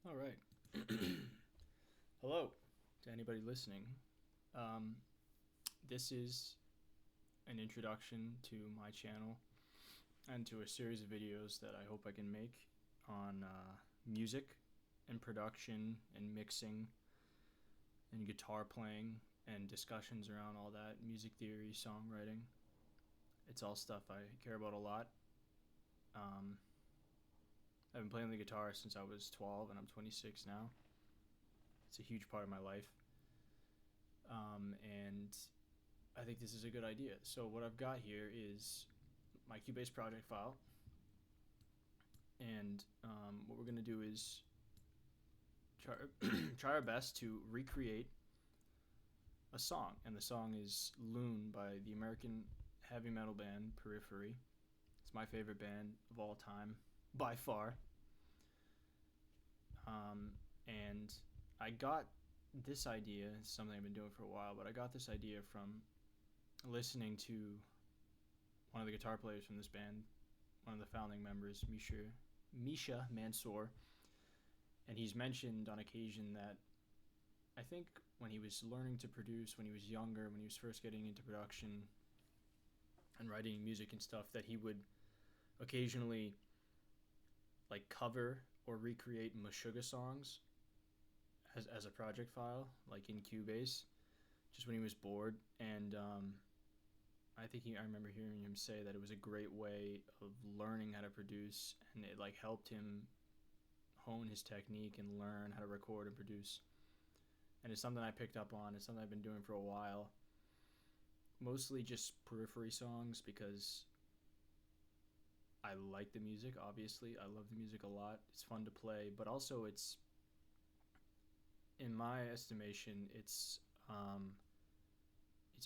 All right. Hello to anybody listening. This is an introduction to my channel and to a series of videos that I hope I can make on music and production and mixing and guitar playing and discussions around all that, music theory, songwriting. It's all stuff I care about a lot. I've been playing the guitar since I was 12 and I'm 26 now. It's a huge part of my life. And I think this is a good idea. So what I've got here is my Cubase project file. And what we're going to do is try our best to recreate a song. And the song is Lune by the American heavy metal band Periphery. It's my favorite band of all time, by far. And I got this idea, it's something I've been doing for a while, but I got this idea from listening to one of the guitar players from this band, one of the founding members, Misha Mansour. And he's mentioned on occasion that I think when he was learning to produce, when he was younger, when he was first getting into production and writing music and stuff, that he would occasionally like cover or recreate Meshuggah songs as a project file, like in Cubase, just when he was bored. And I remember hearing him say that it was a great way of learning how to produce, and it like helped him hone his technique and learn how to record and produce. And it's something I picked up on. It's something I've been doing for a while. Mostly just Periphery songs because I like the music, obviously. I love the music a lot. It's fun to play, but also it's, in my estimation, it's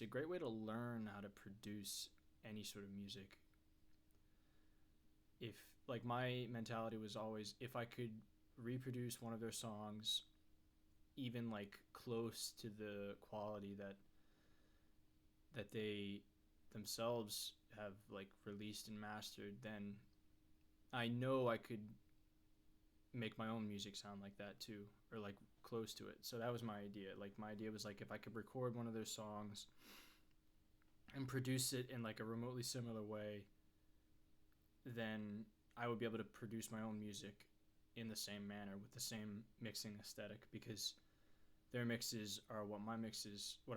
a great way to learn how to produce any sort of music. If, like, my mentality was always, if I could reproduce one of their songs, even like close to the quality that they themselves have like released and mastered, then I know I could make my own music sound like that too, or like close to it. So that was my idea. Like, my idea was like, if I could record one of their songs and produce it in like a remotely similar way, then I would be able to produce my own music in the same manner with the same mixing aesthetic, because their mixes are what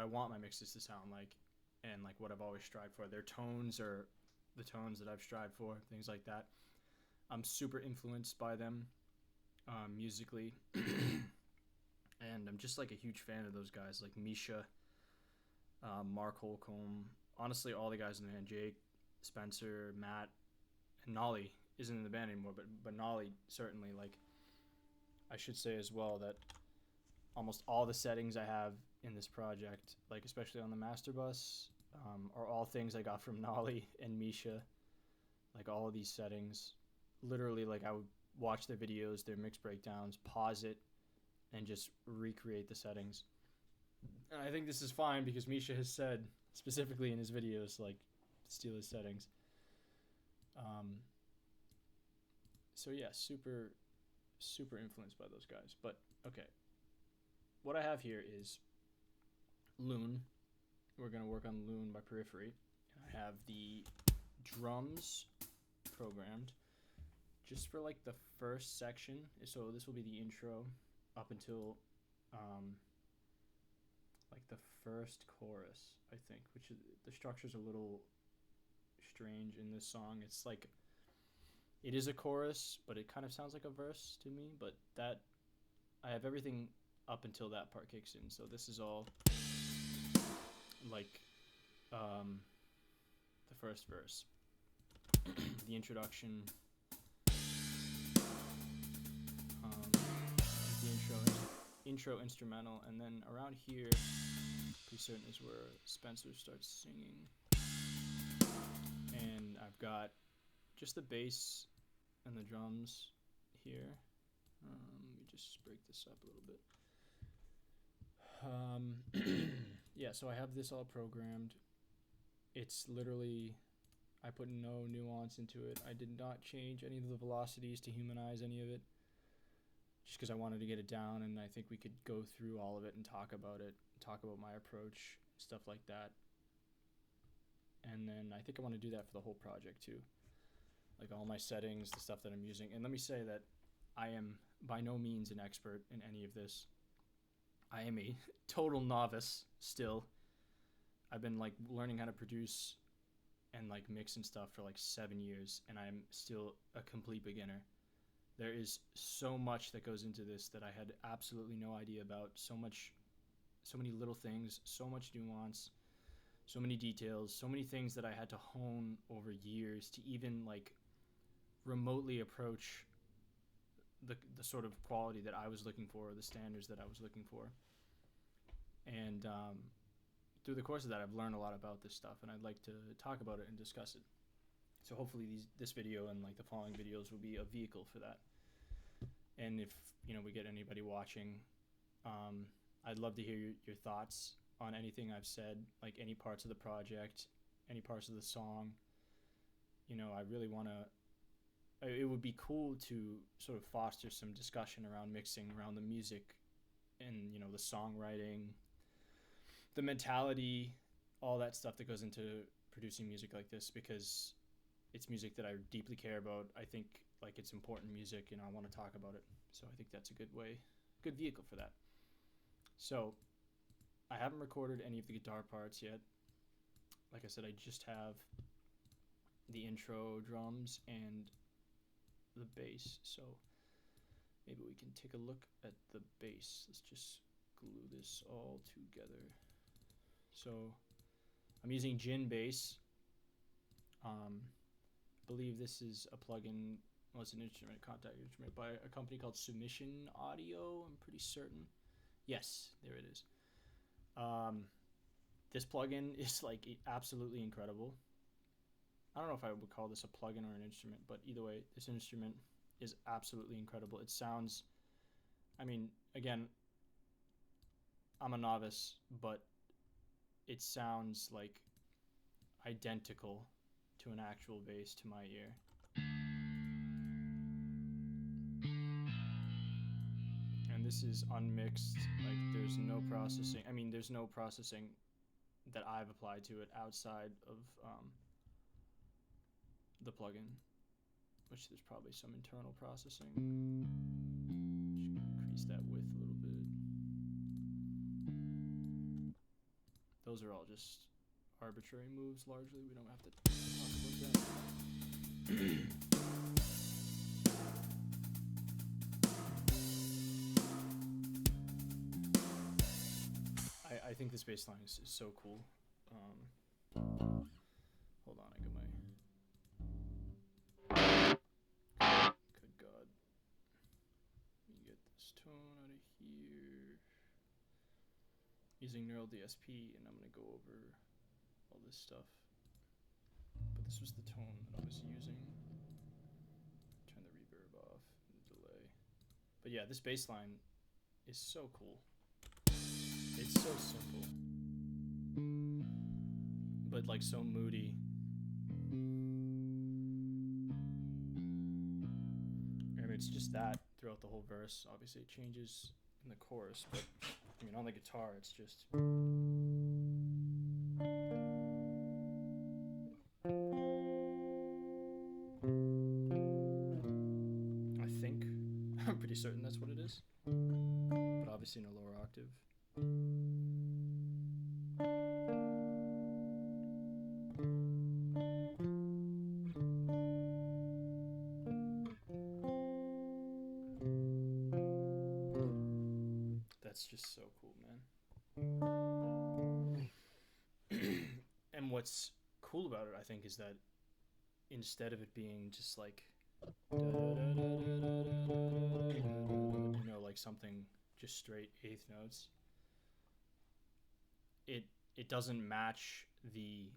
I want my mixes to sound like, and like what I've always strived for. Their tones are the tones that I've strived for, things like that. I'm super influenced by them musically, and I'm just like a huge fan of those guys, like Misha, Mark Holcomb, honestly all the guys in the band, Jake, Spencer, Matt, and Nolly isn't in the band anymore, but Nolly certainly. Like, I should say as well that almost all the settings I have in this project, like especially on the master bus, are all things I got from Nolly and Misha. Like, all of these settings, literally, like, I would watch their videos, their mix breakdowns, pause it, and just recreate the settings. And I think this is fine because Misha has said specifically in his videos, like, steal his settings. So yeah, super influenced by those guys. But okay, what I have here is Lune. We're going to work on Lune by Periphery. I have the drums programmed just for like the first section. So this will be the intro up until like the first chorus, I think, which is, the structure's a little strange in this song. It's like, it is a chorus, but it kind of sounds like a verse to me. But that, I have everything up until that part kicks in. So this is all like the first verse, the introduction, the intro instrumental, and then around here, pretty certain is where Spencer starts singing. And I've got just the bass and the drums here. Let me just break this up a little bit. Yeah, so I have this all programmed. It's literally, I put no nuance into it. I did not change any of the velocities to humanize any of it. just because I wanted to get it down, and I think we could go through all of it and talk about my approach, stuff like that. And then I think I want to do that for the whole project too, like all my settings, the stuff that I'm using. And let me say that I am by no means an expert in any of this. I am a total novice still. I've been like learning how to produce and like mix and stuff for like 7 years, and I'm still a complete beginner. There is so much that goes into this that I had absolutely no idea about. So many little things, so much nuance, so many details, so many things that I had to hone over years to even like remotely approach the sort of quality that I was looking for, or the standards that I was looking for. And through the course of that, I've learned a lot about this stuff, and I'd like to talk about it and discuss it. So hopefully this video and like the following videos will be a vehicle for that. And if we get anybody watching, I'd love to hear your thoughts on anything I've said, like any parts of the project, any parts of the song. I really want to, it would be cool to sort of foster some discussion around mixing, around the music, and the songwriting, the mentality, all that stuff that goes into producing music like this, because it's music that I deeply care about. I think like it's important music, and I want to talk about it. So I think that's a good vehicle for that. So I haven't recorded any of the guitar parts yet. Like I said, I just have the intro drums and the bass. So maybe we can take a look at the bass. Let's just glue this all together. So I'm using Gin Bass. I believe this is a plugin, well, it's an instrument, contact instrument by a company called Submission Audio, I'm pretty certain. Yes, there it is. This plugin is like absolutely incredible. I don't know if I would call this a plugin or an instrument, but either way, this instrument is absolutely incredible. It sounds, again, I'm a novice, but it sounds like identical to an actual bass to my ear. And this is unmixed, like there's no processing. There's no processing that I've applied to it outside of the plugin, which there's probably some internal processing. Just increase that width a little bit. Those are all just arbitrary moves largely. We don't have to talk about that. I think this bass line is so cool. Hold on, I got my... Good God. Let me get this tone out of here. Using Neural DSP, and I'm going to go over all this stuff. But this was the tone that I was using. Turn the reverb off and the delay. But yeah, this bass line is so cool. It's so simple, but like so moody. And it's just that throughout the whole verse. Obviously it changes in the chorus, but on the guitar it's just... I think, I'm pretty certain that's what it is, but obviously in a lower octave. That's just so cool, man. And what's cool about it, I think, is that instead of it being just like like something just straight eighth notes, it doesn't match the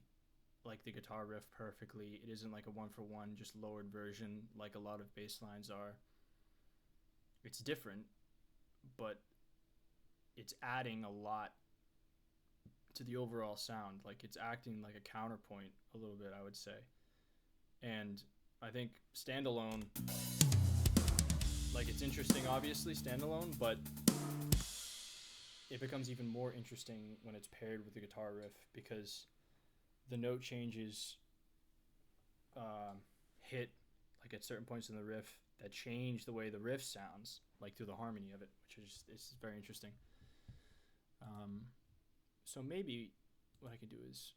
guitar riff perfectly. It isn't like a one-for-one just lowered version like a lot of bass lines are. It's different, but it's adding a lot to the overall sound. Like it's acting like a counterpoint a little bit, I would say. And I think standalone, Like, it's interesting, obviously, standalone, but it becomes even more interesting when it's paired with the guitar riff, because the note changes hit like at certain points in the riff that change the way the riff sounds, like through the harmony of it, which is very interesting. So maybe what I could do is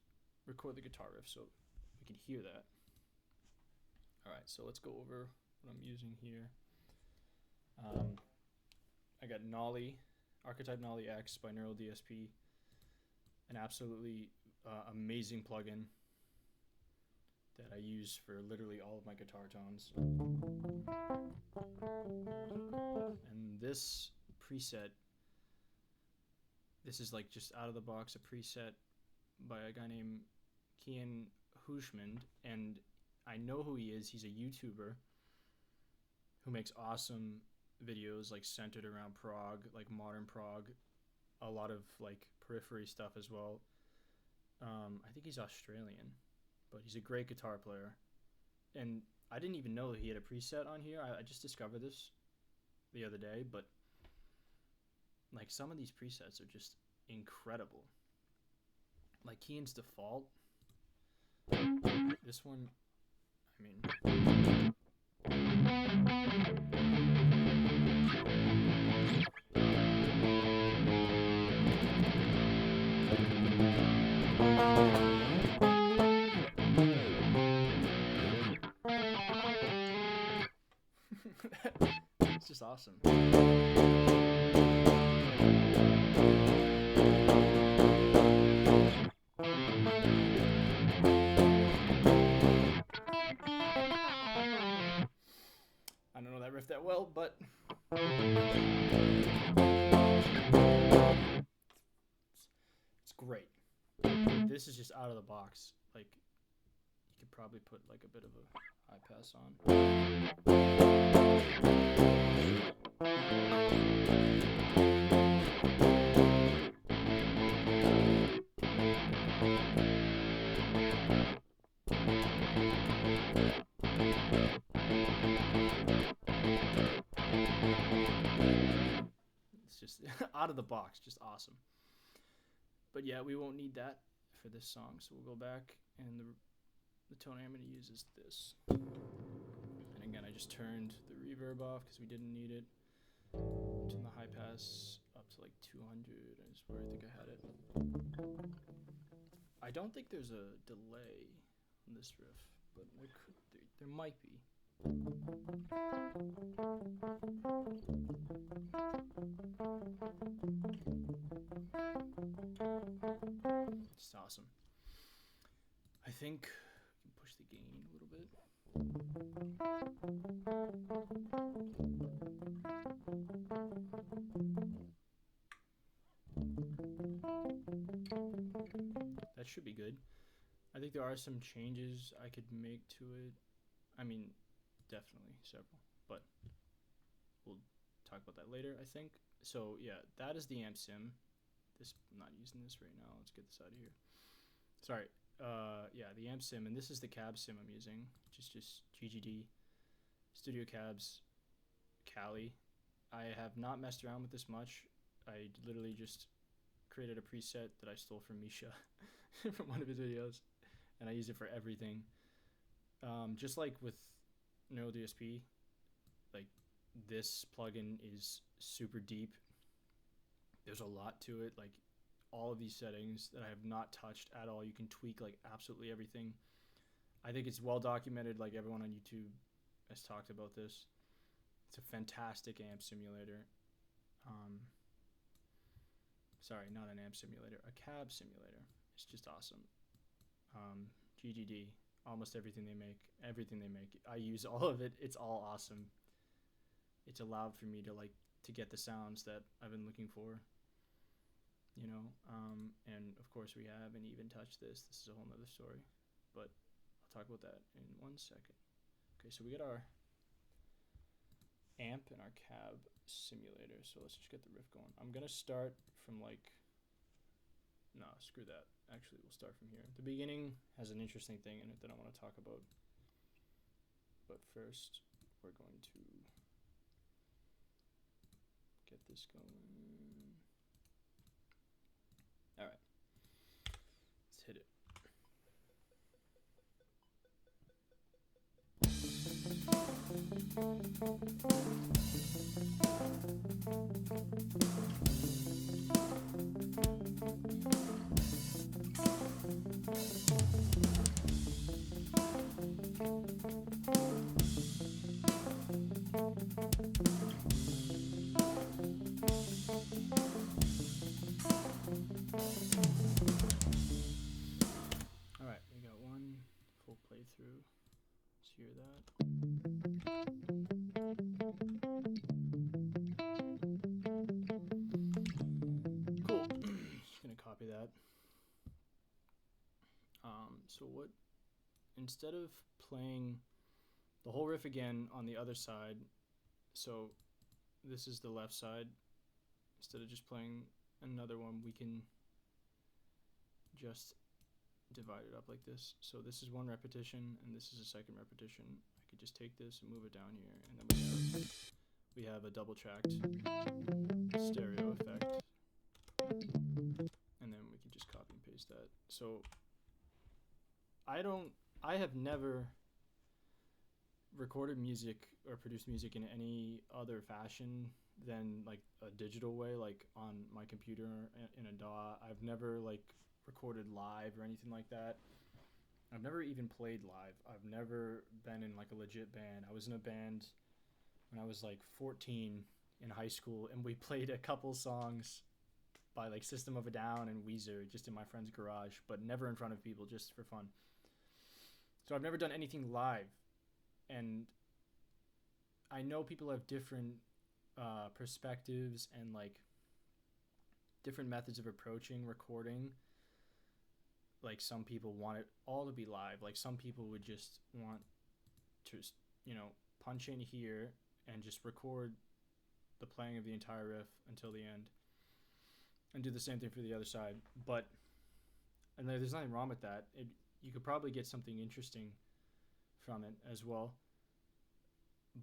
record the guitar riff so we can hear that. All right, so let's go over what I'm using here. I got Nolly, Archetype Nolly X by Neural DSP, an absolutely amazing plugin that I use for literally all of my guitar tones. And this preset, this is like just out of the box a preset by a guy named Kian Hushmand, and I know who he is. He's a YouTuber who makes awesome videos like centered around prog, like modern prog, a lot of like Periphery stuff as well. I think he's Australian, but he's a great guitar player. And I didn't even know he had a preset on here. I just discovered this the other day, but like some of these presets are just incredible. Like Kian's Default. This one, I mean, it's just awesome. I don't know that riff that well, but it's great. This is just out of the box. Like, you could probably put like a bit of a high pass on. It's just out of the box, just awesome. But yeah, we won't need that for this song, so we'll go back, and the tone I'm going to use is this. And again, I just turned the reverb off because we didn't need it. Turn the high pass up to like 200, is where I think I had it. I don't think there's a delay on this riff, but there might be. It's awesome. I think we can push the gain a little bit. That should be good. I think there are some changes I could make to it. I mean, definitely several, but we'll talk about that later, I think. So yeah, that is the amp sim. I'm not using this right now. Let's get this out of here. Sorry. Yeah, the amp sim, and this is the cab sim I'm using, which is just GGD Studio Cabs Cali. I have not messed around with this much. I literally just created a preset that I stole from Misha from one of his videos, and I use it for everything. Just like with Neural DSP, like this plugin is super deep. There's a lot to it, like all of these settings that I have not touched at all. You can tweak like absolutely everything. I think it's well documented, like everyone on YouTube has talked about this. It's a fantastic amp simulator. Sorry, not an amp simulator, a cab simulator. It's just awesome. GGD, almost everything they make, I use all of it. It's all awesome. It's allowed for me to get the sounds that I've been looking for, you know. And of course we haven't even touched this. This is a whole nother story, but I'll talk about that in 1 second. Okay, so we got our amp and our cab simulator. So let's just get the riff going. I'm gonna start from no, screw that. Actually, we'll start from here. The beginning has an interesting thing in it that I want to talk about. But first, we're going to this going. All right, let's hit it. All right, we got one full playthrough. Let's hear that. Cool. Just gonna copy that. So what? Instead of playing the whole riff again on the other side, so this is the left side. Instead of just playing another one, we can just divide it up like this. So this is one repetition, and this is a second repetition. I could just take this and move it down here, and then we have a double tracked stereo effect, and then we can just copy and paste that. So I have never recorded music or produced music in any other fashion than like a digital way, like on my computer in a DAW. I've never like recorded live or anything like that. I've never even played live. I've never been in like a legit band. I was in a band when I was like 14 in high school, and we played a couple songs by like System of a Down and Weezer just in my friend's garage, but never in front of people, just for fun. So I've never done anything live, and I know people have different perspectives and like different methods of approaching recording. Like some people want it all to be live. Like some people would just want to, punch in here and just record the playing of the entire riff until the end, and do the same thing for the other side. And there's nothing wrong with that. You could probably get something interesting from it as well.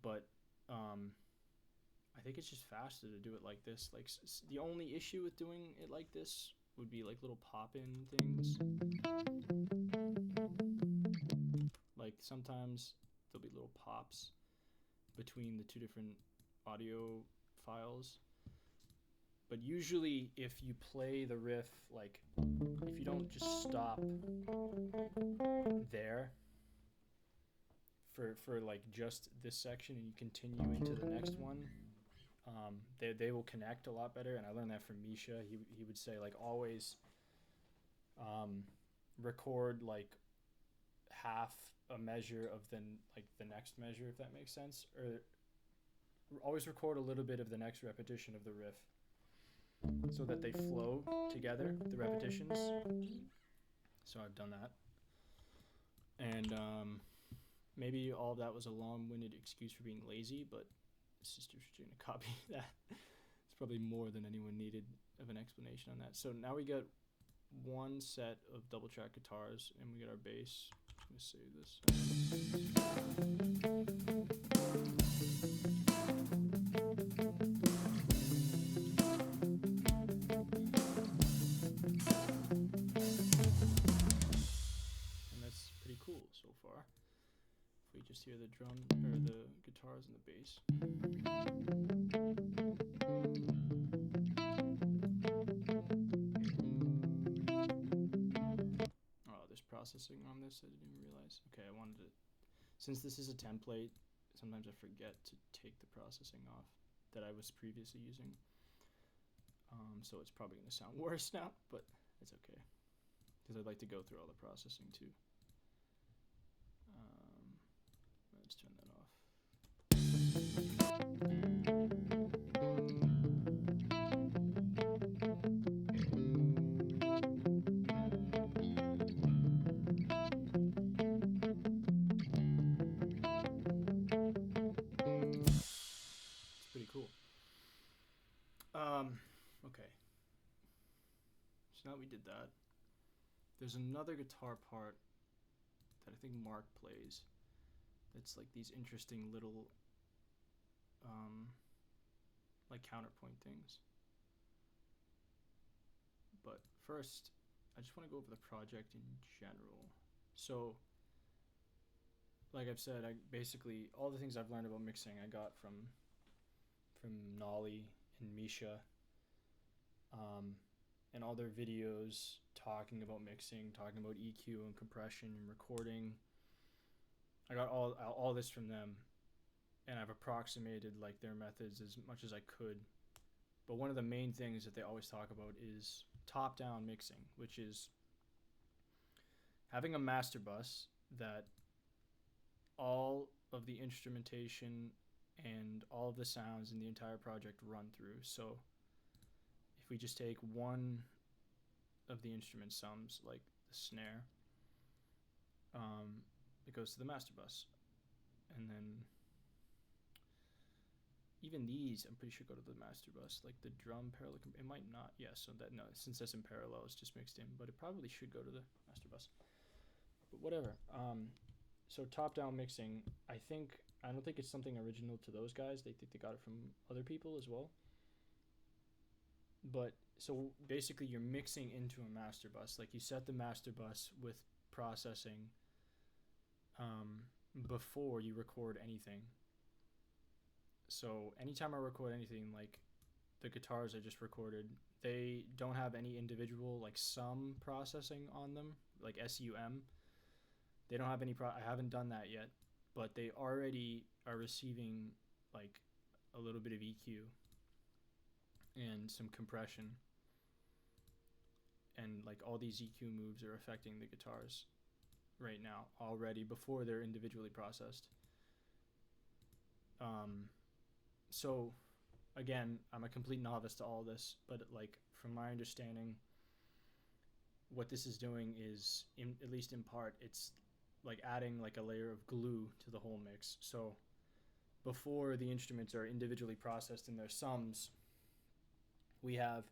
But I think it's just faster to do it like this. Like the only issue with doing it like this would be like little pop-in things. Like sometimes there'll be little pops between the two different audio files. But usually if you play the riff, like if you don't just stop there for like just this section and you continue into the next one, they will connect a lot better. And I learned that from Misha. He would say like always record like half a measure of the next measure, if that makes sense, or always record a little bit of the next repetition of the riff so that they flow together, the repetitions. So I've done that, and maybe all of that was a long-winded excuse for being lazy, but it's just going to copy that. It's probably more than anyone needed of an explanation on that. So now we got one set of double track guitars, and we got our bass. I'm going to save this. And that's pretty cool so far. If we just hear the drum or the guitars and the bass. Oh, there's processing on this. I didn't even realize. Okay, I wanted to, since this is a template, sometimes I forget to take the processing off that I was previously using. So it's probably going to sound worse now, but it's okay, because I'd like to go through all the processing too. Let's turn that off. It's pretty cool. Okay. So now we did that. There's another guitar part that I think Mark plays. It's like these interesting little like counterpoint things. But first, I just want to go over the project in general. So, like I've said, I basically all the things I've learned about mixing I got from Nolly and Misha, and all their videos talking about mixing, talking about EQ and compression and recording. I got all this from them, and I've approximated like their methods as much as I could. But one of the main things that they always talk about is top-down mixing, which is having a master bus that all of the instrumentation and all of the sounds in the entire project run through. So if we just take one of the instrument sums, like the snare, it goes to the master bus, and then even these I'm pretty sure go to the master bus, like the drum parallel. It might not, so that, no, since that's in parallel, it's just mixed in, but it probably should go to the master bus, but whatever. So top-down mixing, I don't think it's something original to those guys. They think they got it from other people as well. But so basically you're mixing into a master bus. Like you set the master bus with processing before you record anything. So anytime I record anything, like the guitars I just recorded, they don't have any individual like sum processing on them, like SUM. They don't have any I haven't done that yet, but they already are receiving like a little bit of EQ and some compression, and like all these EQ moves are affecting the guitars right now already before they're individually processed. So again, I'm a complete novice to all this, but like from my understanding, what this is doing is, at least in part, it's like adding like a layer of glue to the whole mix. So before the instruments are individually processed in their sums, we have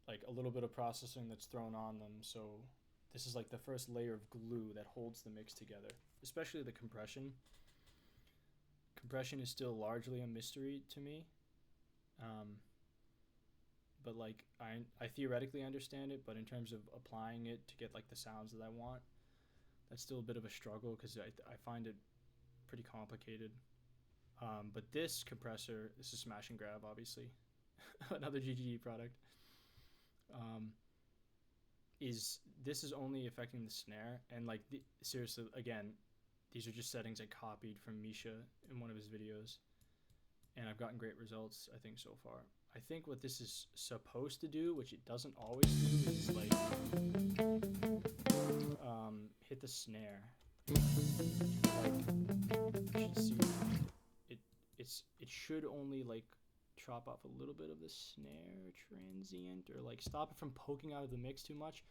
like a little bit of processing that's thrown on them. So this is like the first layer of glue that holds the mix together, especially the compression. Compression is still largely a mystery to me. But like I theoretically understand it, but in terms of applying it to get like the sounds that I want, that's still a bit of a struggle because I find it pretty complicated. But this compressor, this is Smash and Grab, obviously, another GGD product, this is only affecting the snare, and like seriously, again, these are just settings I copied from Misha in one of his videos, and I've gotten great results, I think, so far. I think what this is supposed to do, which it doesn't always do, is like hit the snare. Like you should see it should only like chop off a little bit of the snare transient, or like stop it from poking out of the mix too much.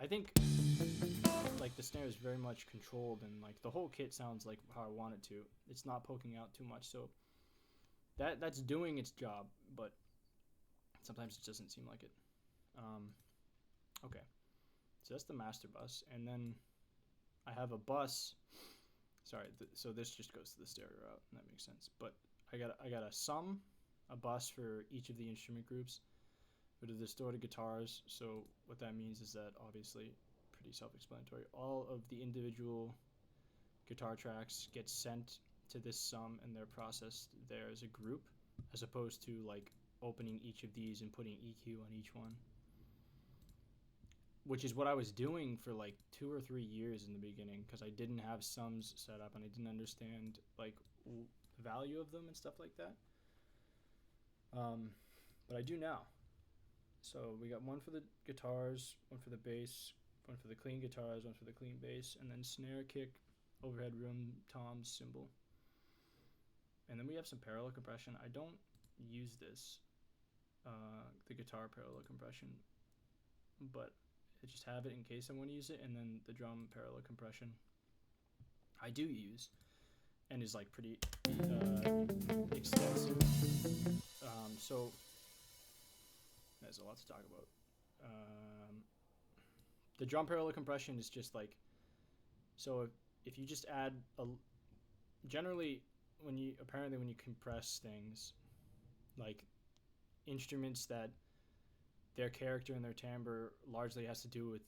I think like the snare is very much controlled, and like the whole kit sounds like how I want it to. It's not poking out too much, so that's doing its job, but sometimes it doesn't seem like it. Okay, so that's the master bus, and then I have a bus. Sorry, so this just goes to the stereo out, and that makes sense. But I got a bus for each of the instrument groups for the distorted guitars. So what that means is that, obviously, pretty self-explanatory, all of the individual guitar tracks get sent to this sum, and they're processed there as a group, as opposed to like opening each of these and putting EQ on each one, which is what I was doing for like 2 or 3 years in the beginning, because I didn't have sums set up and I didn't understand like the value of them and stuff like that. But I do now. So we got one for the guitars, one for the bass, one for the clean guitars, one for the clean bass, and then snare, kick, overhead room, toms, cymbal. And then we have some parallel compression. I don't use this, the guitar parallel compression, but I just have it in case I want to use it. And then the drum parallel compression I do use, and is like pretty extensive. So there's a lot to talk about. The drum parallel compression is just like, so if you just add generally when you compress things, like instruments that their character and their timbre largely has to do with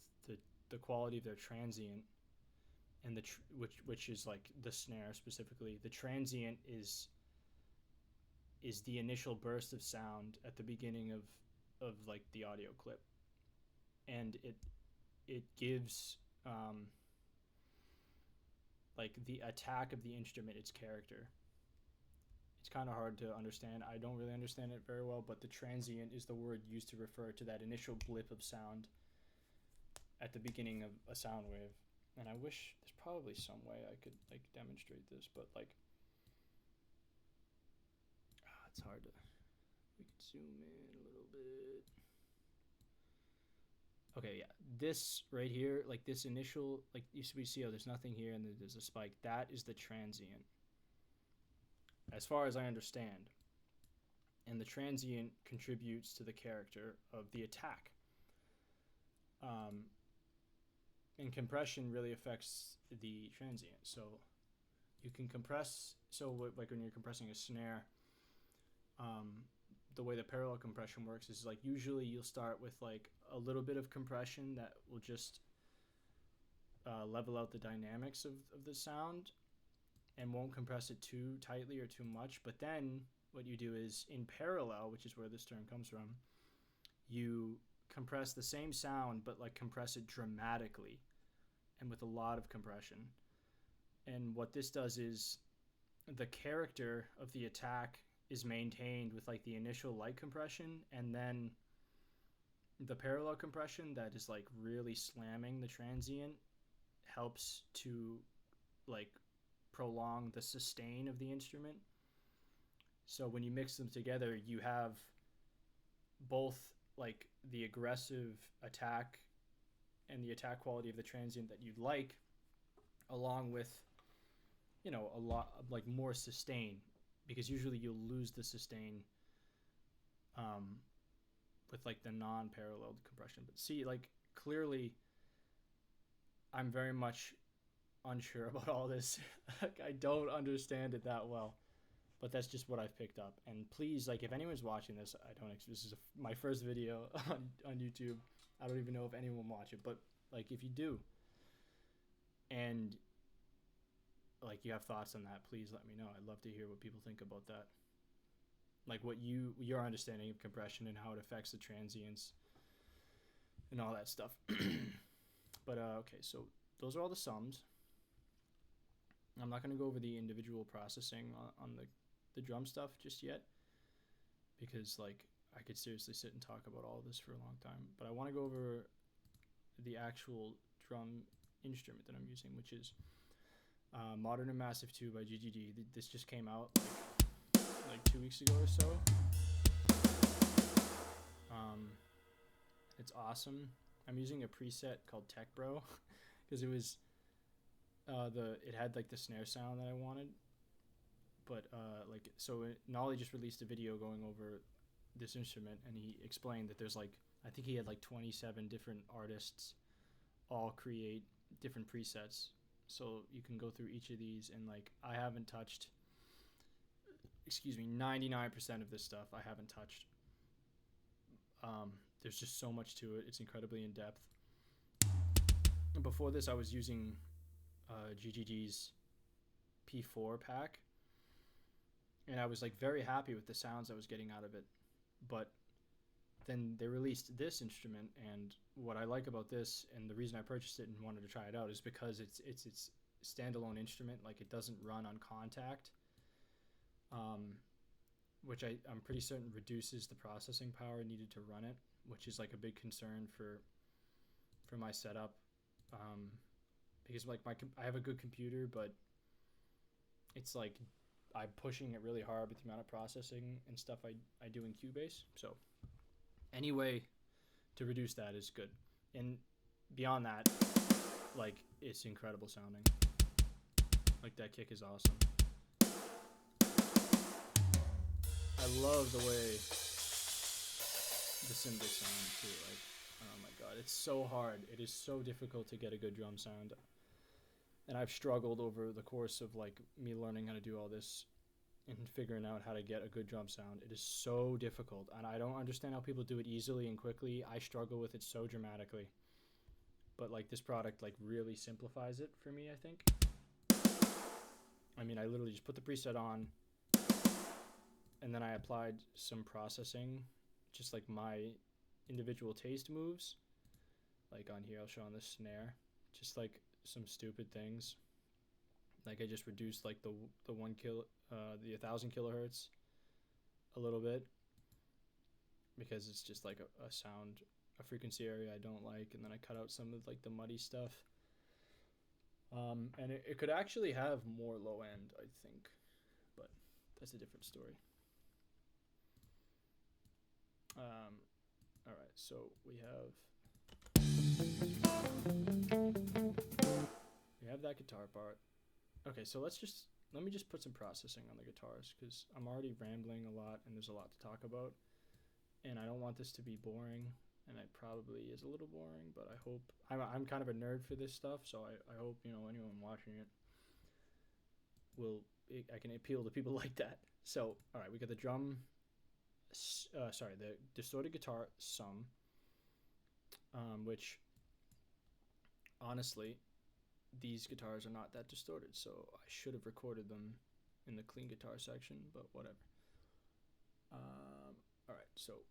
the quality of their transient, and which is like the snare specifically. The transient is the initial burst of sound at the beginning of like the audio clip, and it gives like the attack of the instrument its character. It's kind of hard to understand. I don't really understand it very well, but the transient is the word used to refer to that initial blip of sound at the beginning of a sound wave. And I wish there's probably some way I could like demonstrate this, but like it's hard to. We could zoom in a little bit. Okay, yeah, this right here, like this initial, like we see, oh, there's nothing here, and there's a spike. That is the transient, as far as I understand. And the transient contributes to the character of the attack. And compression really affects the transient. So you can compress. So like when you're compressing a snare, the way the parallel compression works is like usually you'll start with like a little bit of compression that will just level out the dynamics of the sound and won't compress it too tightly or too much. But then what you do is in parallel, which is where this term comes from, you compress the same sound but like compress it dramatically and with a lot of compression. And what this does is the character of the attack is maintained with like the initial light compression, and then the parallel compression that is like really slamming the transient helps to like prolong the sustain of the instrument. So when you mix them together, you have both like the aggressive attack and the attack quality of the transient that you'd like, along with, you know, a lot like more sustain, because usually you'll lose the sustain with like the non-paralleled compression. But see, like clearly I'm very much unsure about all this. Like, I don't understand it that well, but that's just what I've picked up. And please, like, if anyone's watching this, this is my first video on YouTube. I don't even know if anyone will watch it, but like if you do and like you have thoughts on that, please let me know. I'd love to hear what people think about that, like what your understanding of compression and how it affects the transients and all that stuff. But okay, so those are all the sums. I'm not going to go over the individual processing on the drum stuff just yet, because like I could seriously sit and talk about all of this for a long time. But I want to go over the actual drum instrument that I'm using, which is Modern and Massive 2 by GGD. This just came out like 2 weeks ago or so. It's awesome. I'm using a preset called Tech Bro because it was it had like the snare sound that I wanted. But Nolly just released a video going over this instrument, and he explained that there's like, I think he had like 27 different artists all create different presets. So you can go through each of these, and like I haven't touched 99% of this stuff I haven't touched. There's just so much to it. It's incredibly in depth. Before this, I was using GGG's P4 pack, and I was like very happy with the sounds I was getting out of it. But then they released this instrument, and what I like about this, and the reason I purchased it and wanted to try it out, is because it's standalone instrument. Like it doesn't run on contact, which I'm pretty certain reduces the processing power needed to run it, which is like a big concern for my setup, because like I have a good computer, but it's like I'm pushing it really hard with the amount of processing and stuff I do in Cubase. So any way to reduce that is good. And beyond that, like it's incredible sounding. Like that kick is awesome. I love the way the cymbals sound too. Like, oh my god, it's so hard. It is so difficult to get a good drum sound. And I've struggled over the course of like me learning how to do all this in figuring out how to get a good drum sound. It is so difficult, and I don't understand how people do it easily and quickly. I struggle with it so dramatically. But like this product like really simplifies it for me, I think. I mean, I literally just put the preset on, and then I applied some processing, just like my individual taste moves. Like on here, I'll show on the snare, just like some stupid things. Like I just reduced like the 1,000 kilohertz a little bit, because it's just like a sound, a frequency area I don't like, and then I cut out some of like the muddy stuff. And it could actually have more low end, I think, but that's a different story. All right, so we have that guitar part. Okay, so let me just put some processing on the guitars, because I'm already rambling a lot and there's a lot to talk about, and I don't want this to be boring, and it probably is a little boring, but I hope I'm kind of a nerd for this stuff, so I hope, you know, anyone watching it I can appeal to people like that. So all right, we got the the distorted guitar sum, which honestly, these guitars are not that distorted, so I should have recorded them in the clean guitar section, but whatever. All right, so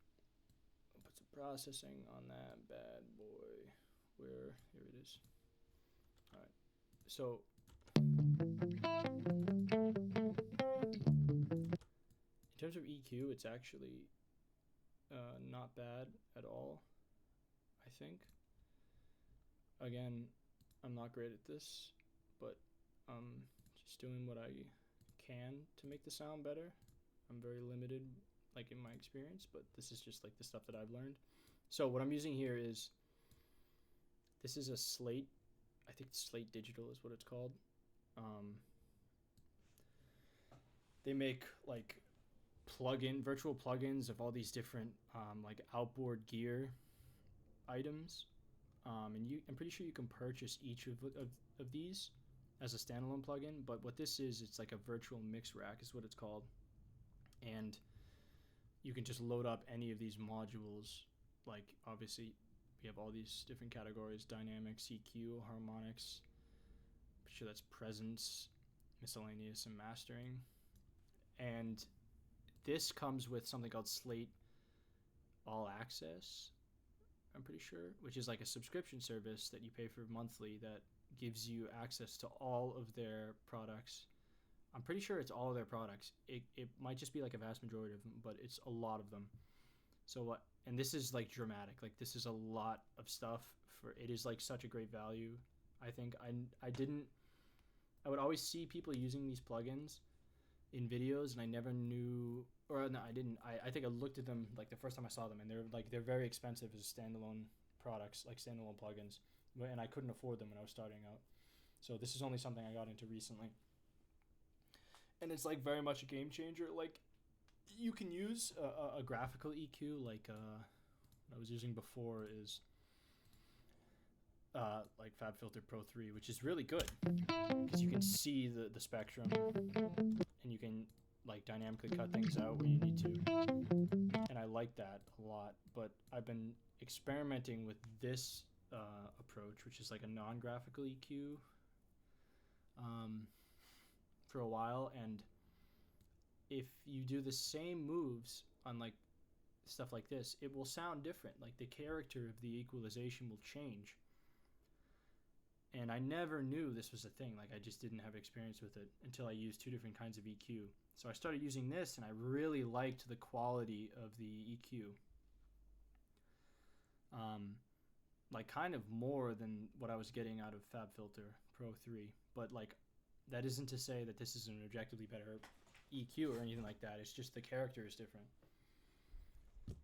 I'll put some processing on that bad boy. Here it is. All right, so in terms of EQ, it's actually not bad at all, I think. Again, I'm not great at this, but I'm just doing what I can to make the sound better. I'm very limited, like in my experience, but this is just like the stuff that I've learned. So what I'm using here is, this is a Slate, I think Slate Digital is what it's called. They make like virtual plugins of all these different like outboard gear items. And I'm pretty sure you can purchase each of these as a standalone plugin, but what this is, it's like a virtual mix rack is what it's called, and you can just load up any of these modules. Like obviously we have all these different categories: dynamics, EQ, harmonics, I'm sure that's presence, miscellaneous, and mastering. And this comes with something called Slate All Access, I'm pretty sure, which is like a subscription service that you pay for monthly that gives you access to all of their products. I'm pretty sure it's all of their products. It might just be like a vast majority of them, but it's a lot of them. So what? And this is like dramatic. Like this is a lot of stuff. It is like such a great value. I think I would always see people using these plugins in videos, and I never knew, or no, I didn't. I think I looked at them like the first time I saw them, and they're very expensive as standalone products, like standalone plugins, and I couldn't afford them when I was starting out. So this is only something I got into recently, and it's like very much a game changer. Like you can use a graphical EQ, like what I was using before is like FabFilter Pro 3, which is really good because you can see the spectrum, and you can like dynamically cut things out where you need to, and I like that a lot. But I've been experimenting with this approach, which is like a non-graphical EQ, for a while, and if you do the same moves on like stuff like this, it will sound different. Like the character of the equalization will change. And I never knew this was a thing. Like I just didn't have experience with it until I used two different kinds of EQ. So I started using this, and I really liked the quality of the EQ. Like kind of more than what I was getting out of FabFilter Pro 3. But like that isn't to say that this is an objectively better EQ or anything like that. It's just the character is different.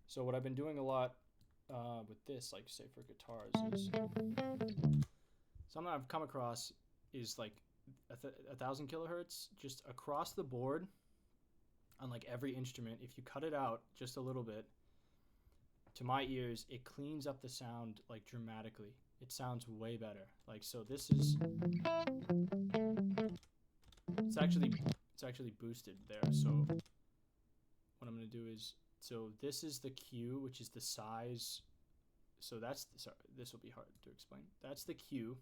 So what I've been doing a lot with this, like say for guitars, is something I've come across is like 1,000 kilohertz just across the board on like every instrument. If you cut it out just a little bit, to my ears, it cleans up the sound like dramatically. It sounds way better. Like, so this is, it's it's actually boosted there. So what I'm going to do is, so this is the Q, which is the size. So that's, sorry, this will be hard to explain. That's the Q.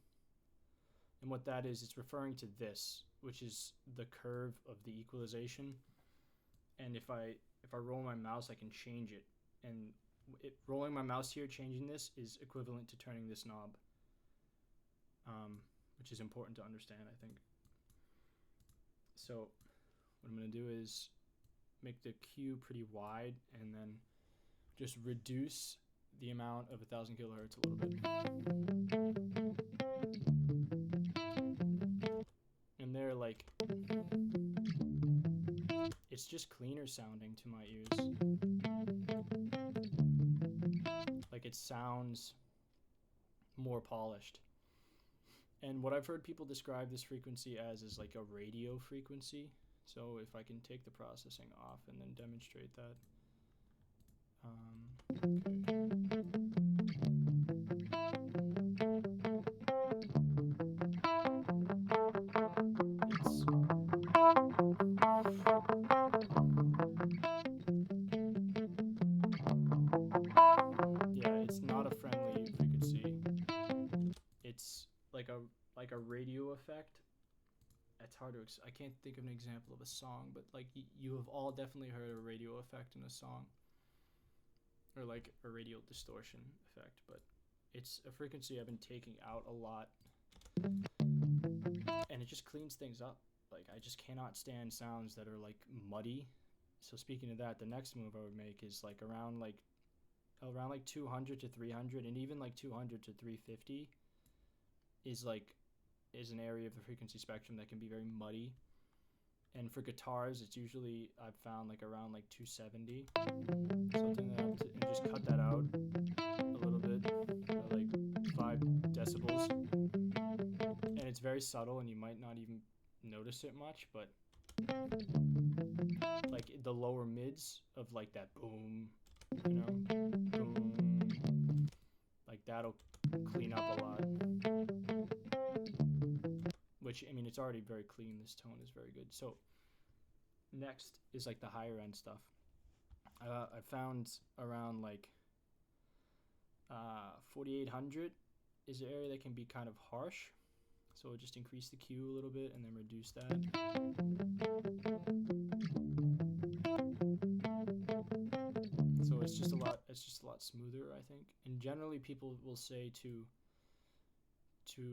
And what that is, it's referring to this, which is the curve of the equalization. And if I roll my mouse, I can change it. And rolling my mouse here, changing this, is equivalent to turning this knob, which is important to understand, I think. So what I'm going to do is make the Q pretty wide and then just reduce the amount of 1000 kilohertz a little bit. And they're like, it's just cleaner sounding to my ears. Like it sounds more polished. And what I've heard people describe this frequency as is like a radio frequency. So if I can take the processing off and then demonstrate that. It's not a friendly frequency. It's like a radio effect. It's hard to I can't think of an example of a song, but like you have all definitely heard a radio effect in a song, or like a radio distortion effect, but it's a frequency I've been taking out a lot, and it just cleans things up. Like I just cannot stand sounds that are like muddy. So speaking of that, the next move I would make is like around 200 to 300, and even like 200 to 350 is an area of the frequency spectrum that can be very muddy. And for guitars, it's usually, I've found, like around like 270. So I'll turn that up and just cut that out a little bit, like 5 decibels. And it's very subtle, and you might not even notice it much, but like the lower mids of like that boom, you know, boom, like that'll clean up a lot. Which, I mean, it's already very clean. This tone is very good. So next is like the higher end stuff. I found around like 4800 is an area that can be kind of harsh. So we'll just increase the Q a little bit and then reduce that. So it's just a lot smoother, I think. And generally people will say to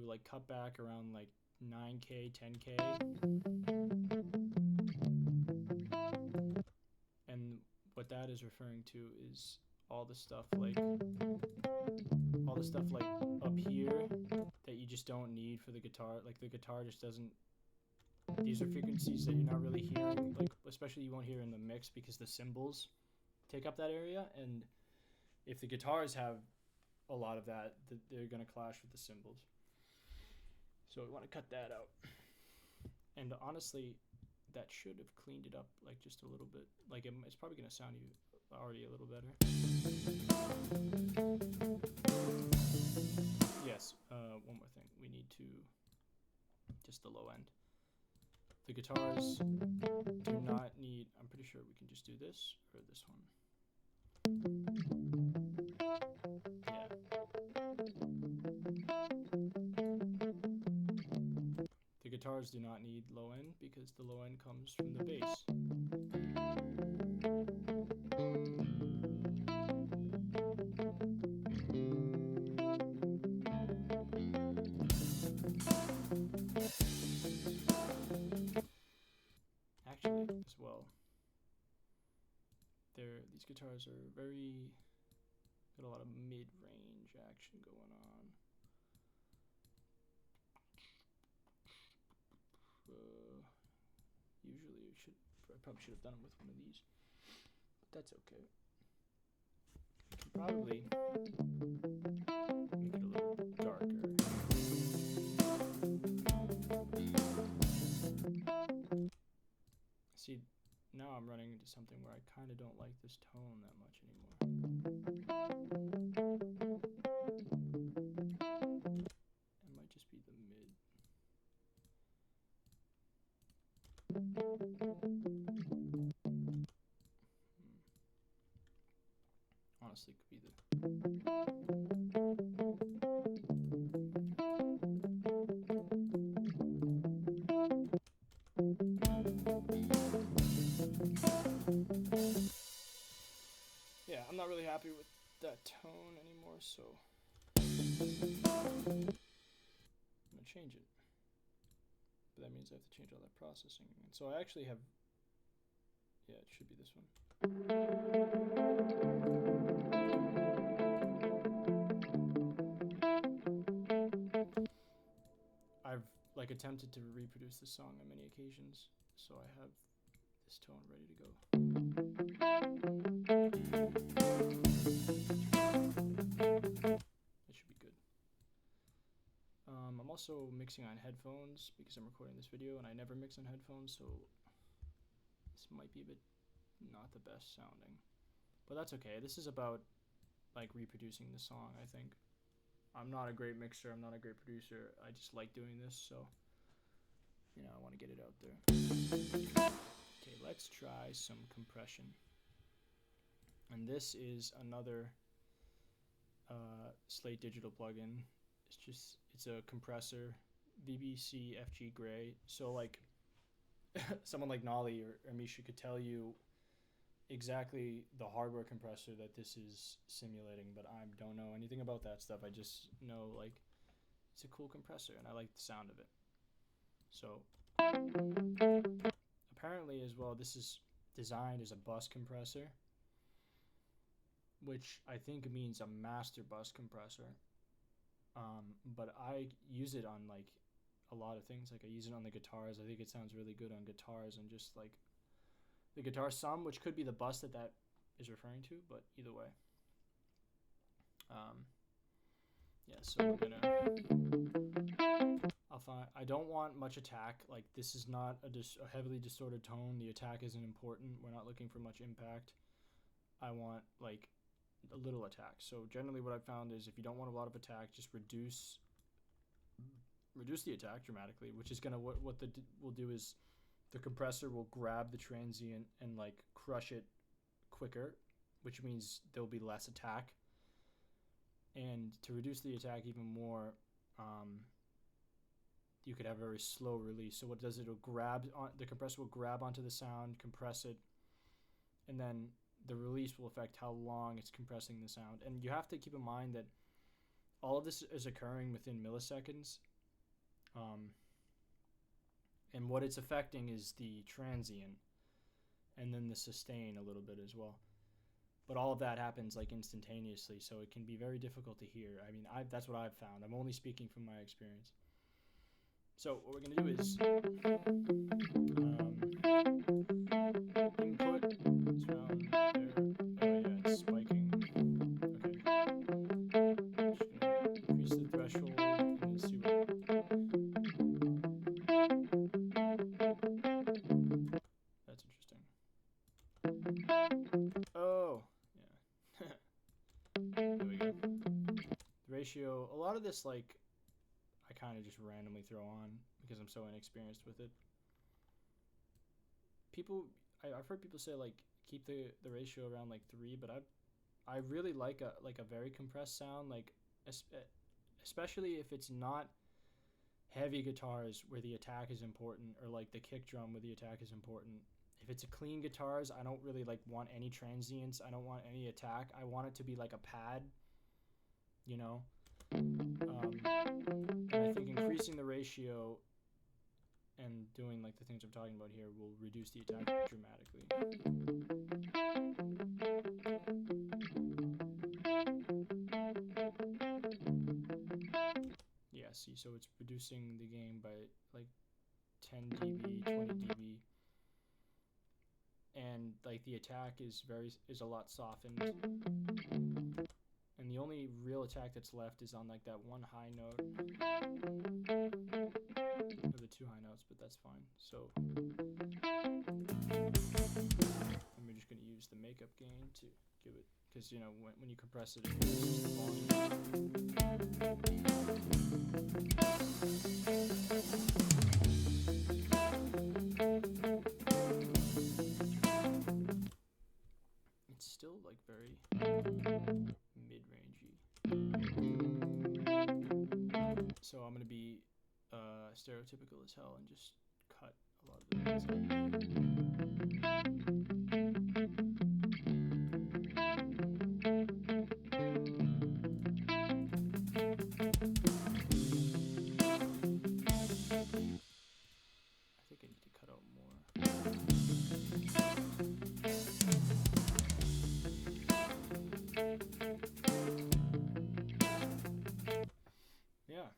like cut back around like 9K, 10K. And what that is referring to is all the stuff like up here that you just don't need for the guitar. Like the guitar just doesn't, these are frequencies that you're not really hearing, like especially you won't hear in the mix because the cymbals take up that area, and if the guitars have a lot of that, they're going to clash with the cymbals. So we want to cut that out. And honestly, that should have cleaned it up like just a little bit. Like it's probably going to sound already a little better. Yes, one more thing. We need to, just the low end. The guitars do not need, I'm pretty sure we can just do this or this one. Yeah. The guitars do not need low end because the low end comes from the bass. Actually, as well, these guitars are got a lot of mid-range action going on. Usually I probably should have done it with one of these, but that's okay. I can probably make it a little darker. See, now I'm running into something where I kind of don't like this tone that much anymore. It might just be the mid. honestly could be the. Yeah, I'm not really happy with that tone anymore, so I'm gonna change it. But that means I have to change all that processing. And so I actually have, yeah, it should be this one. I've like attempted to reproduce this song on many occasions, so I have this tone ready to go. That should be good. I'm also mixing on headphones because I'm recording this video and I never mix on headphones, so this might be a bit not the best sounding. But that's okay. This is about like reproducing the song, I think. I'm not a great mixer, I'm not a great producer. I just like doing this, so I want to get it out there. Okay, let's try some compression. And this is another Slate Digital plugin. It's a compressor, VBC FG Gray. So like someone like Nolly or Misha could tell you exactly the hardware compressor that this is simulating, but I don't know anything about that stuff. I just know like it's a cool compressor and I like the sound of it. So apparently as well, this is designed as a bus compressor, which I think means a master bus compressor. But I use it on like a lot of things. Like I use it on the guitars. I think it sounds really good on guitars and just like the guitar sum, which could be the bus that is referring to, but either way. Yeah, so we're gonna. I don't want much attack. Like this is not a heavily distorted tone. The attack isn't important. We're not looking for much impact. I want like a little attack. So generally what I've found is if you don't want a lot of attack, just reduce the attack dramatically, which is gonna what will do is the compressor will grab the transient and like crush it quicker, which means there'll be less attack. And to reduce the attack even more, you could have a very slow release. So what it does, the compressor will grab onto the sound, compress it, and then the release will affect how long it's compressing the sound. And you have to keep in mind that all of this is occurring within milliseconds. And what it's affecting is the transient and then the sustain a little bit as well. But all of that happens like instantaneously, so it can be very difficult to hear. I mean, that's what I've found. I'm only speaking from my experience. So what we're going to do is input is around there. Oh yeah, it's spiking. Okay. Just going to increase the threshold and then see what... That's interesting. Oh, yeah. There we go. The ratio, a lot of this like I kind of just randomly throw on because I'm so inexperienced with it. I've heard people say like keep the ratio around like 3, but I really like a very compressed sound, like especially if it's not heavy guitars where the attack is important, or like the kick drum where the attack is important. If it's a clean guitars, I don't really like want any transients. I don't want any attack. I want it to be like a pad, you know. And I think increasing the ratio and doing like the things I'm talking about here will reduce the attack dramatically. Yeah, see, so it's reducing the gain by like 10 dB, 20 dB. And like the attack is a lot softened. And the only real attack that's left is on like that one high note. Or the 2 high notes, but that's fine. So I'm just going to use the makeup gain to give it, because you know when you compress it, it's volume. It's still like very mid-rangey. So I'm gonna be stereotypical as hell and just cut a lot of the things out. I think I need to cut out more. Yeah.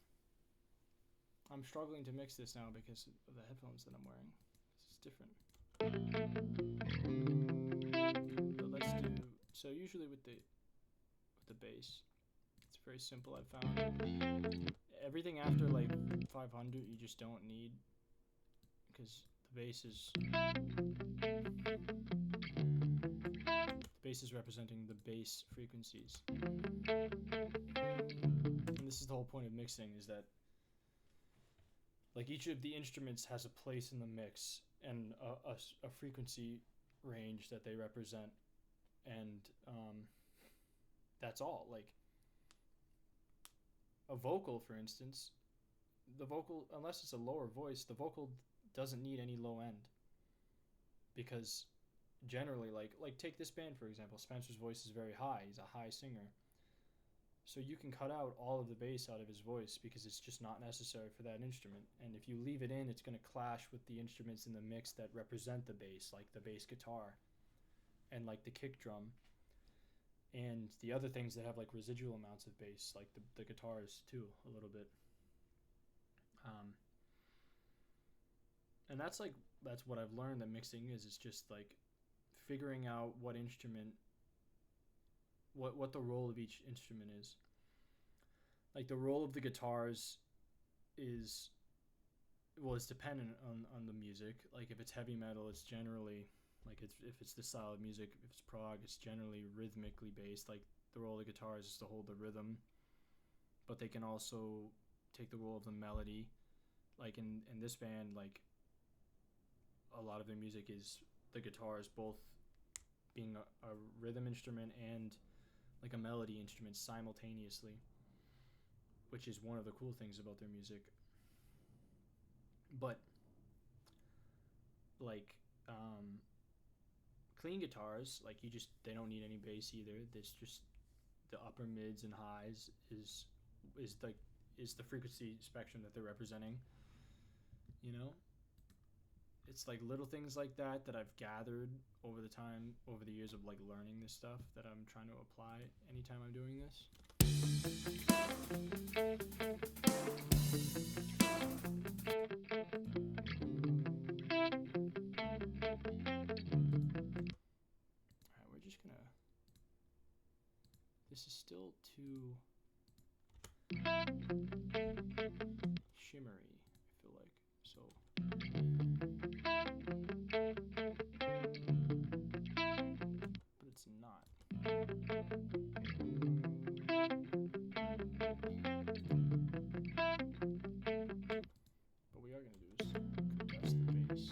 I'm struggling to mix this now because of the headphones that I'm wearing. This is different. But let's do, so usually with the bass, it's very simple. I've found everything after like 500 you just don't need, because the bass is representing the bass frequencies. And this is the whole point of mixing, is that like each of the instruments has a place in the mix and a frequency range that they represent, and that's all. Like a vocal, for instance, the vocal, unless it's a lower voice, the vocal doesn't need any low end, because generally, like take this band for example, Spencer's voice is very high. He's a high singer. So you can cut out all of the bass out of his voice because it's just not necessary for that instrument. And if you leave it in, it's going to clash with the instruments in the mix that represent the bass, like the bass guitar and like the kick drum and the other things that have like residual amounts of bass, like the guitars too, a little bit. And that's what I've learned that mixing is. It's just like figuring out what instrument, what the role of each instrument is. Like the role of the guitars is, well, it's dependent on the music. Like if it's heavy metal, it's generally like if it's this style of music, if it's prog, it's generally rhythmically based. Like the role of the guitars is to hold the rhythm, but they can also take the role of the melody. Like in this band, like a lot of their music is the guitars both being a rhythm instrument and like a melody instrument simultaneously, which is one of the cool things about their music. But like clean guitars, like they don't need any bass either. This just the upper mids and highs is the frequency spectrum that they're representing. You know, it's like little things like that I've gathered over the years of like learning this stuff that I'm trying to apply anytime I'm doing this. Alright, we're just gonna, this is still too shimmery, I feel like, so but it's not. What we are going to do is compress the bass.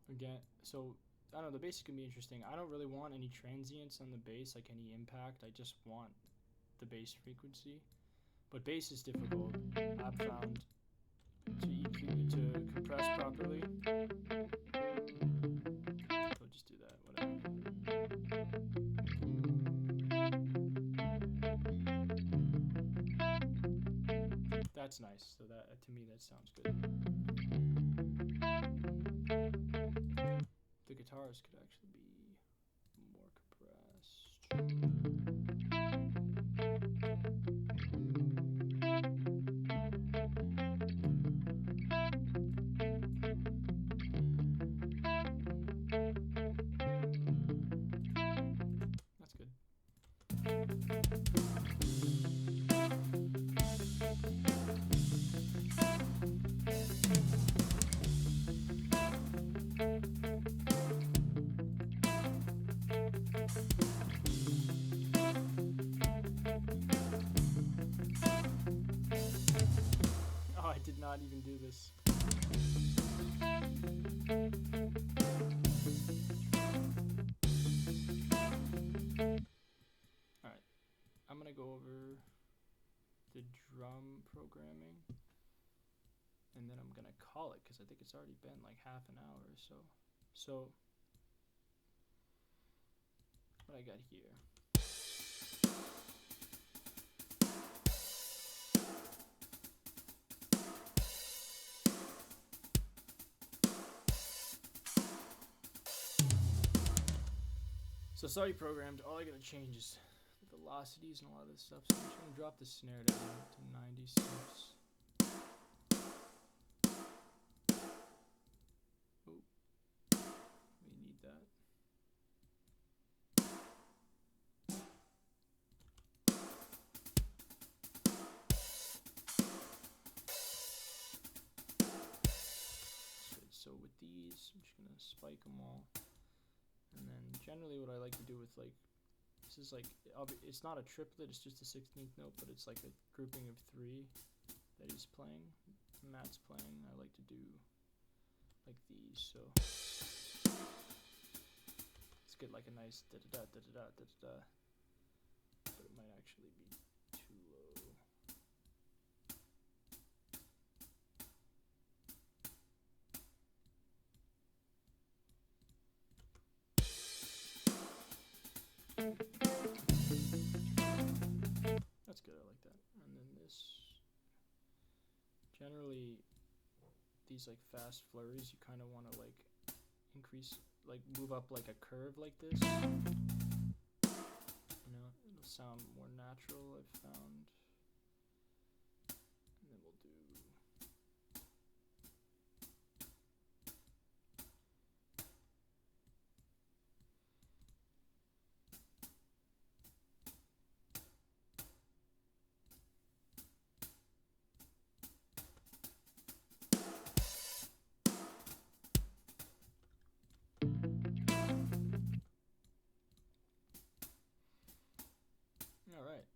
Again, so I don't know, the bass is going to be interesting. I don't really want any transients on the bass, like any impact. I just want the bass frequency. But bass is difficult, I've found, to compress properly. We'll just do that, whatever. That's nice. So that, to me, that sounds good. The guitars could actually be more compressed. That's good. did not even do this. Alright, I'm gonna go over the drum programming, and then I'm gonna call it because I think it's already been like half an hour or so. So, what I got here. So it's already programmed. All I gotta change is the velocities and a lot of this stuff. So I'm just gonna drop the snare down to 96. Oh, we need that. Good. So with these, I'm just gonna spike them all. And then generally what I like to do with like, this is like, it's not a triplet, it's just a 16th note, but it's like a grouping of 3 that he's playing, Matt's playing. I like to do like these, so let's get like a nice da-da-da, da-da-da, da-da-da, but it might actually be too low. That's good, I like that. And then this, generally these like fast flurries, you kind of want to like increase, like move up like a curve like this, you know, it'll sound more natural, I've found. And then we'll do alright,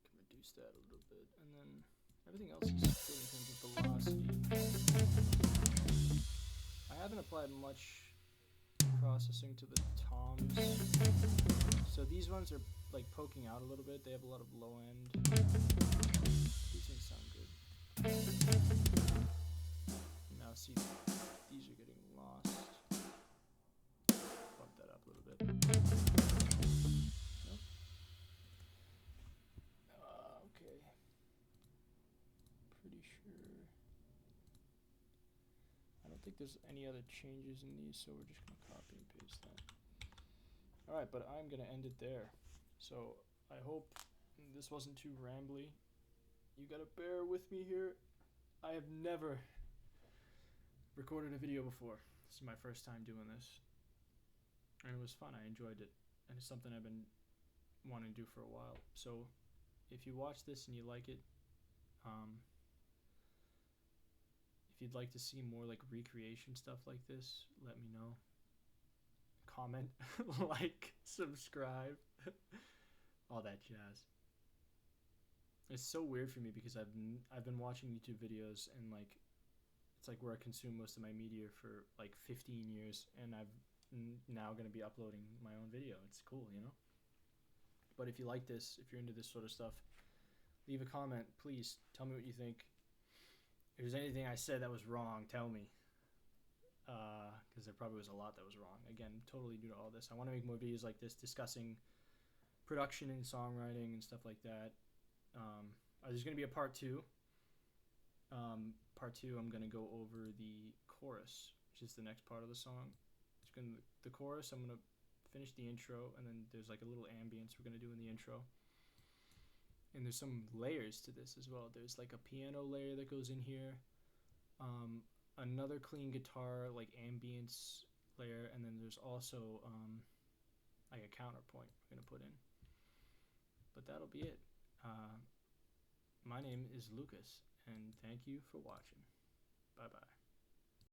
can reduce that a little bit, and then everything else is good in terms of velocity. I haven't applied much processing to the toms, so these ones are like poking out a little bit, they have a lot of low end. These things sound good. Now see, these are getting lost. Bump that up a little bit. Nope. Okay. Pretty sure. I don't think there's any other changes in these, so we're just gonna copy and paste that. Alright, but I'm gonna end it there. So I hope this wasn't too rambly. You gotta bear with me here. I have never recorded a video before. This is my first time doing this. And it was fun, I enjoyed it. And it's something I've been wanting to do for a while. So if you watch this and you like it, if you'd like to see more like recreation stuff like this, let me know. Comment, like, subscribe, all that jazz. It's so weird for me because I've been watching YouTube videos, and like it's like where I consume most of my media for like 15 years, and I've now going to be uploading my own video. It's cool, you know. But if you like this, if you're into this sort of stuff, leave a comment, please. Tell me what you think. If there's anything I said that was wrong, tell me. Because there probably was a lot that was wrong. Again, totally new to all this. I want to make more videos like this discussing production and songwriting and stuff like that. There's going to be a part 2. Part 2, I'm going to go over the chorus, which is the next part of the song. The chorus, I'm going to finish the intro, and then there's like a little ambience we're going to do in the intro. And there's some layers to this as well. There's like a piano layer that goes in here. Another clean guitar, like ambience layer, and then there's also like a counterpoint we're going to put in. But that'll be it. My name is Lucas, and thank you for watching. Bye-bye.